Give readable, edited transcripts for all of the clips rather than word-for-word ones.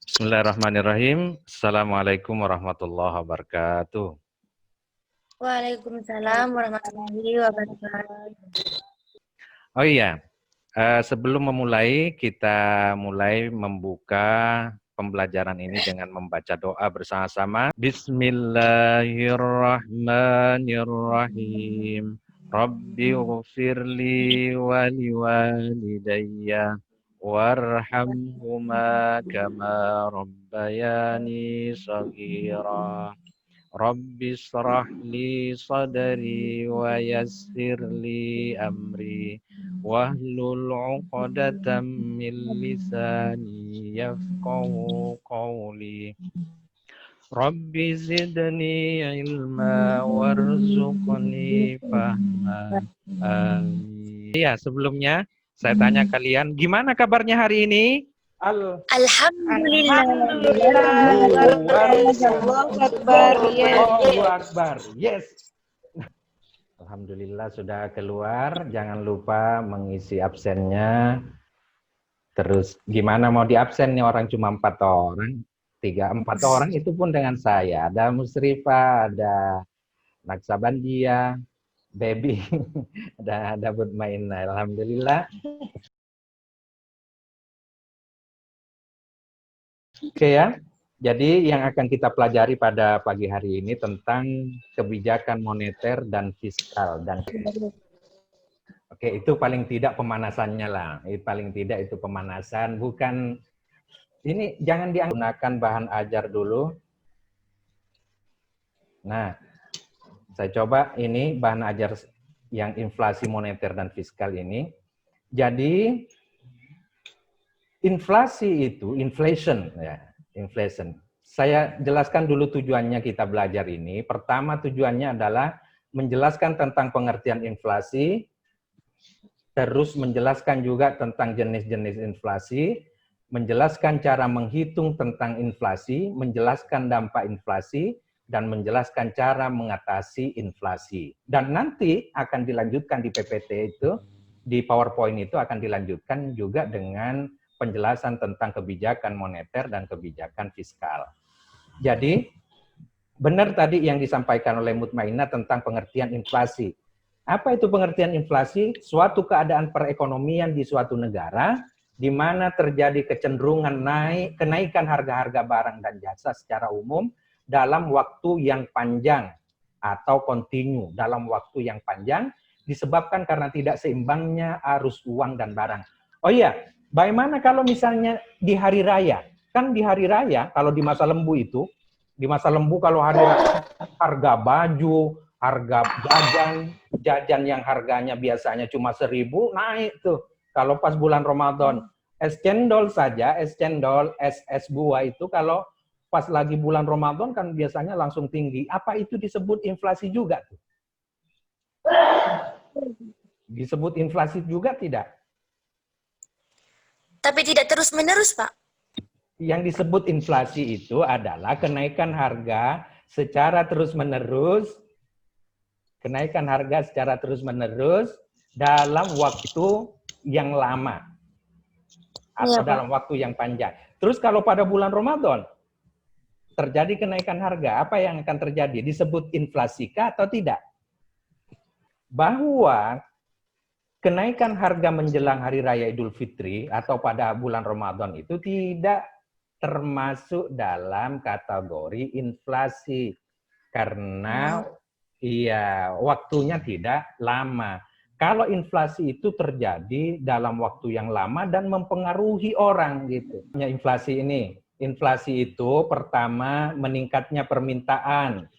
Bismillahirrahmanirrahim. Assalamualaikum warahmatullahi wabarakatuh. Waalaikumsalam warahmatullahi wabarakatuh. Oh iya, sebelum memulai, kita mulai membuka pembelajaran ini dengan membaca doa bersama-sama. Bismillahirrahmanirrahim. Rabbi ghfirli wa liwalidayya warhamhuma kama rabbayani shaghira. Rabbi shrah li sadri wa yassir li amri wahlul 'uqdatam min lisani yafqahu qawli. Rabbi zidni ilma warzuqni fahma. Amin. Ya, sebelumnya saya tanya kalian, gimana kabarnya hari ini? Alhamdulillah. Allahu Akbar. Yes. Alhamdulillah sudah keluar. Jangan lupa mengisi absennya. Terus gimana mau di absen nih, orang cuma 4 orang. 4 orang itu pun dengan saya. Ada Musrifa, ada Naksabandia, Baby, ada Budmaina. Alhamdulillah. Oke ya. Jadi yang akan kita pelajari pada pagi hari ini tentang kebijakan moneter dan fiskal. Oke, itu paling tidak pemanasannya lah. Paling tidak itu pemanasan. Bukan, ini jangan digunakan bahan ajar dulu. Nah, saya coba ini bahan ajar yang inflasi moneter dan fiskal ini. Jadi, inflasi itu, inflation ya. Inflation. Saya jelaskan dulu tujuannya kita belajar ini. Pertama tujuannya adalah menjelaskan tentang pengertian inflasi, terus menjelaskan juga tentang jenis-jenis inflasi, menjelaskan cara menghitung tentang inflasi, menjelaskan dampak inflasi, dan menjelaskan cara mengatasi inflasi. Dan nanti akan dilanjutkan di PPT itu, di PowerPoint itu akan dilanjutkan juga dengan penjelasan tentang kebijakan moneter dan kebijakan fiskal. Jadi, benar tadi yang disampaikan oleh Mutmainah tentang pengertian inflasi. Apa itu pengertian inflasi? Suatu keadaan perekonomian di suatu negara di mana terjadi kecenderungan kenaikan harga-harga barang dan jasa secara umum dalam waktu yang panjang atau kontinu dalam waktu yang panjang disebabkan karena tidak seimbangnya arus uang dan barang. Oh iya, bagaimana kalau misalnya di hari raya? Kan di hari raya, kalau di masa lembu itu, di masa lembu kalau hari raya, harga baju, harga jajan yang harganya biasanya cuma 1.000, naik tuh. Kalau pas bulan Ramadan, es cendol saja, es cendol, es buah itu kalau pas lagi bulan Ramadan kan biasanya langsung tinggi. Apa itu disebut inflasi juga tuh? Disebut inflasi juga tidak? Tapi tidak terus-menerus, Pak. Yang disebut inflasi itu adalah kenaikan harga secara terus-menerus, kenaikan harga secara terus-menerus dalam waktu yang lama atau Ya, dalam waktu yang panjang. Terus kalau pada bulan Ramadan terjadi kenaikan harga, apa yang akan terjadi? Disebut inflasikah atau tidak? Bahwa kenaikan harga menjelang Hari Raya Idul Fitri atau pada bulan Ramadan itu tidak termasuk dalam kategori inflasi. Karena waktunya tidak lama. Kalau inflasi itu terjadi dalam waktu yang lama dan mempengaruhi orang gitu. Inflasi itu pertama meningkatnya permintaan.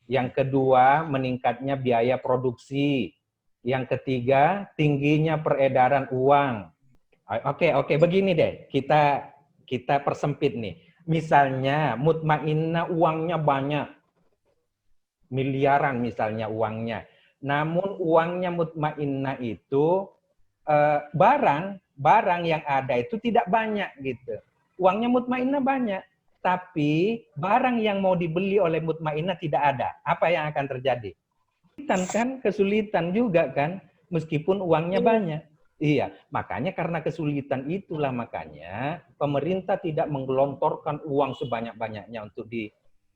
Yang kedua meningkatnya biaya produksi. Yang ketiga, tingginya peredaran uang. Oke, begini deh, kita persempit nih. Misalnya, Mutmainah uangnya banyak, miliaran misalnya uangnya. Namun uangnya Mutmainah itu barang yang ada itu tidak banyak gitu. Uangnya Mutmainah banyak, tapi barang yang mau dibeli oleh Mutmainah tidak ada. Apa yang akan terjadi? Kesulitan juga kan, meskipun uangnya banyak. Iya, makanya karena kesulitan itulah makanya pemerintah tidak menggelontorkan uang sebanyak-banyaknya untuk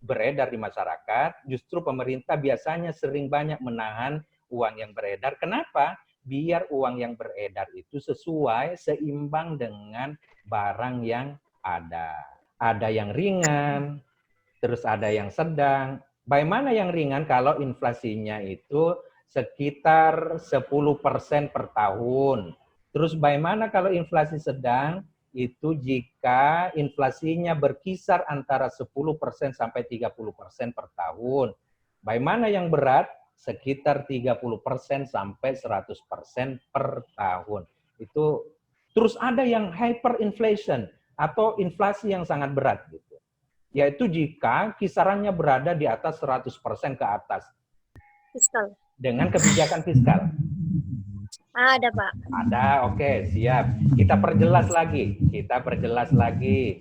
beredar di masyarakat. Justru pemerintah biasanya sering banyak menahan uang yang beredar. Kenapa? Biar uang yang beredar itu sesuai, seimbang dengan barang yang ada. Ada yang ringan, terus ada yang sedang. Bagaimana yang ringan kalau inflasinya itu sekitar 10% per tahun. Terus bagaimana kalau inflasi sedang? Itu jika inflasinya berkisar antara 10% sampai 30% per tahun. Bagaimana yang berat? Sekitar 30% sampai 100% per tahun. Itu terus ada yang hyperinflation atau inflasi yang sangat berat gitu. Yaitu jika kisarannya berada di atas 100% ke atas. Fiskal. Dengan kebijakan fiskal. Ada, Pak. Ada, oke, siap. Kita perjelas lagi.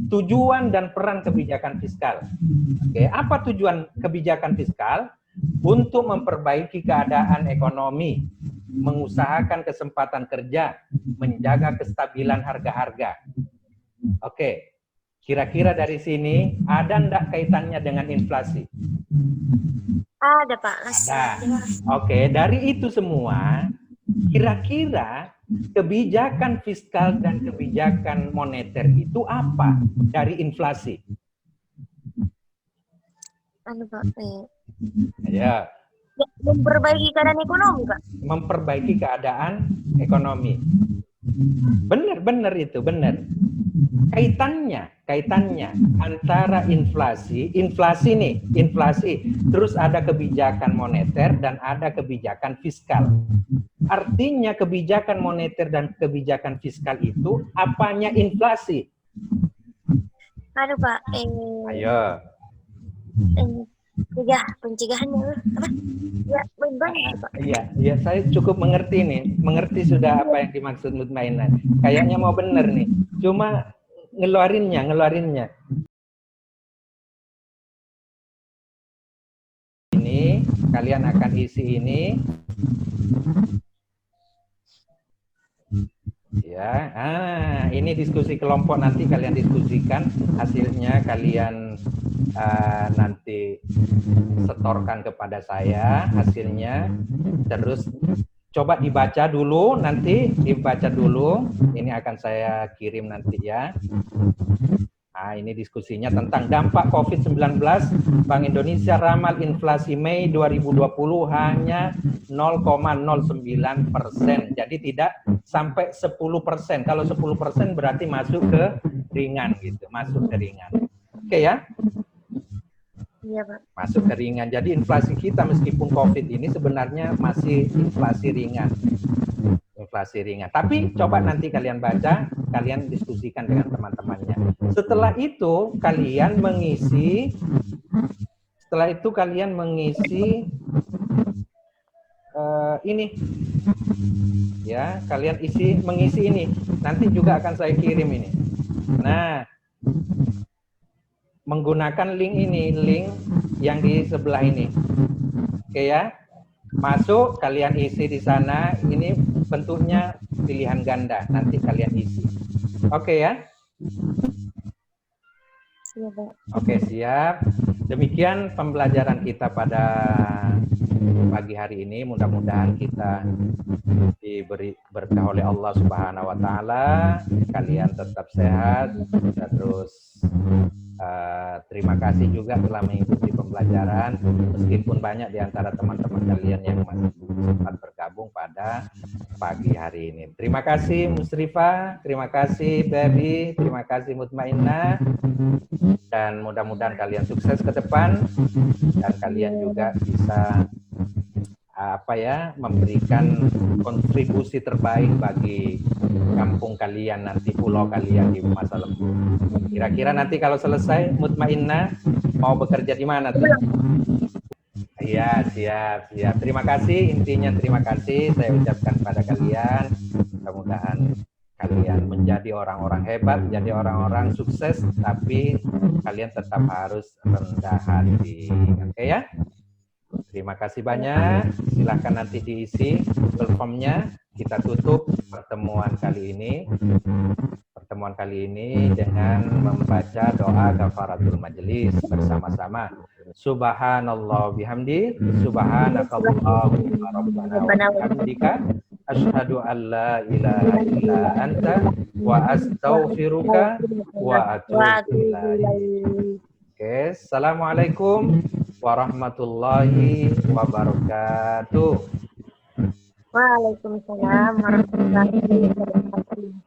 Tujuan dan peran kebijakan fiskal. Oke, apa tujuan kebijakan fiskal? Untuk memperbaiki keadaan ekonomi, mengusahakan kesempatan kerja, menjaga kestabilan harga-harga. Oke, kira-kira dari sini ada enggak kaitannya dengan inflasi? Ada, Pak. Ada. Oke, dari itu semua, kira-kira kebijakan fiskal dan kebijakan moneter itu apa dari inflasi? Pak. Ya. Memperbaiki keadaan ekonomi, Pak. Memperbaiki keadaan ekonomi. Benar itu, benar. Kaitannya antara inflasi, terus ada kebijakan moneter dan ada kebijakan fiskal. Artinya kebijakan moneter dan kebijakan fiskal itu apanya inflasi? Aduh, Pak. Ayo. Pencegahannya apa? Ya, banyak, Pak. Iya, saya cukup mengerti nih. Mengerti sudah apa yang dimaksud Mutmainah. Kayaknya mau bener nih. Cuma ngeluarinnya. Ini kalian akan isi ini. Ya, ini diskusi kelompok, nanti kalian diskusikan hasilnya, kalian nanti setorkan kepada saya hasilnya, terus coba dibaca dulu, ini akan saya kirim nanti ya. Nah, ini diskusinya tentang dampak COVID-19, Bank Indonesia ramal inflasi Mei 2020 hanya 0,09%. Jadi tidak sampai 10%. Kalau 10% berarti masuk ke ringan gitu, Oke ya? Iya, Pak. Masuk ke ringan. Jadi inflasi kita meskipun COVID ini sebenarnya masih inflasi ringan. Tapi coba nanti kalian baca, kalian diskusikan dengan teman-temannya. Setelah itu kalian mengisi ini. Ya, kalian mengisi ini. Nanti juga akan saya kirim ini. Nah, menggunakan link yang di sebelah ini. Oke ya? Masuk, kalian isi di sana. Ini bentuknya pilihan ganda. Nanti kalian isi. Oke ya? Oke, siap. Demikian pembelajaran kita pada pagi hari ini. Mudah-mudahan kita diberi berkah oleh Allah Subhanahu wa taala. Kalian tetap sehat. Terus terima kasih juga telah mengikuti pembelajaran, meskipun banyak di antara teman-teman kalian yang masih sempat bergabung pada pagi hari ini. Terima kasih Musrifah, terima kasih Baby, terima kasih Mutmainah, dan mudah-mudahan kalian sukses ke depan dan kalian juga bisa memberikan kontribusi terbaik bagi kampung kalian nanti, pulau kalian di masa lembut. Kira-kira nanti kalau selesai Mutmainah mau bekerja di mana tuh? Iya, siap. Terima kasih, intinya terima kasih saya ucapkan pada kalian. Mudah-mudahan kalian menjadi orang-orang hebat, jadi orang-orang sukses, tapi kalian tetap harus rendah hati. Oke ya? Terima kasih banyak. Silahkan nanti diisi Google Form-nya. kita tutup pertemuan kali ini dengan membaca doa kafaratul majelis bersama-sama. Subhanallah bihamdi, subhanakallahumma rabbana wa bihamdika, asyhadu an la ilaha illa anta wa astaghfiruka wa atubu ilaik. Oke, assalamualaikum warahmatullahi wabarakatuh. Waalaikumsalam warahmatullahi wabarakatuh.